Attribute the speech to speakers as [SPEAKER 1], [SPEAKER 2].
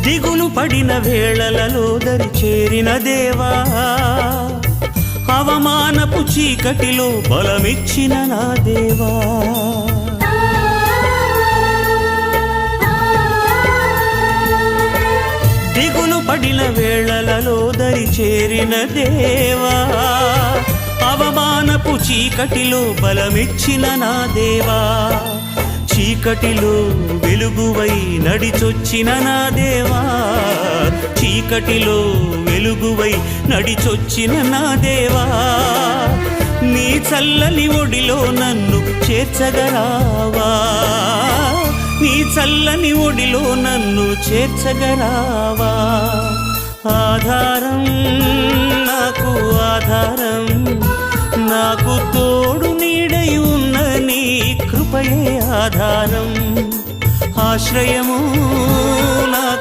[SPEAKER 1] దిగులు పడిన వేళలలో దరి చేరిన దేవా, అవమానపు చీకటిలో బలమిచ్చిన నా దేవా. దిగులు పడిన వేళలలో దరి చేరిన దేవా, అవమానపు చీకటిలో బలమిచ్చిన నా దేవా. చీకటిలో వెలుగువై నడిచొచ్చిన నా దేవా, చీకటిలో వెలుగువై నడిచొచ్చిన నా దేవా. నీ చల్లని ఒడిలో నన్ను చేర్చగరావా, నీ చల్లని ఒడిలో నన్ను చేర్చగరావా. ఆధారం నాకు ఆధారం, నాకు తోడు నీడై ఉన్న నీ కృపయే ఆధారం. ఆశ్రయము నాకు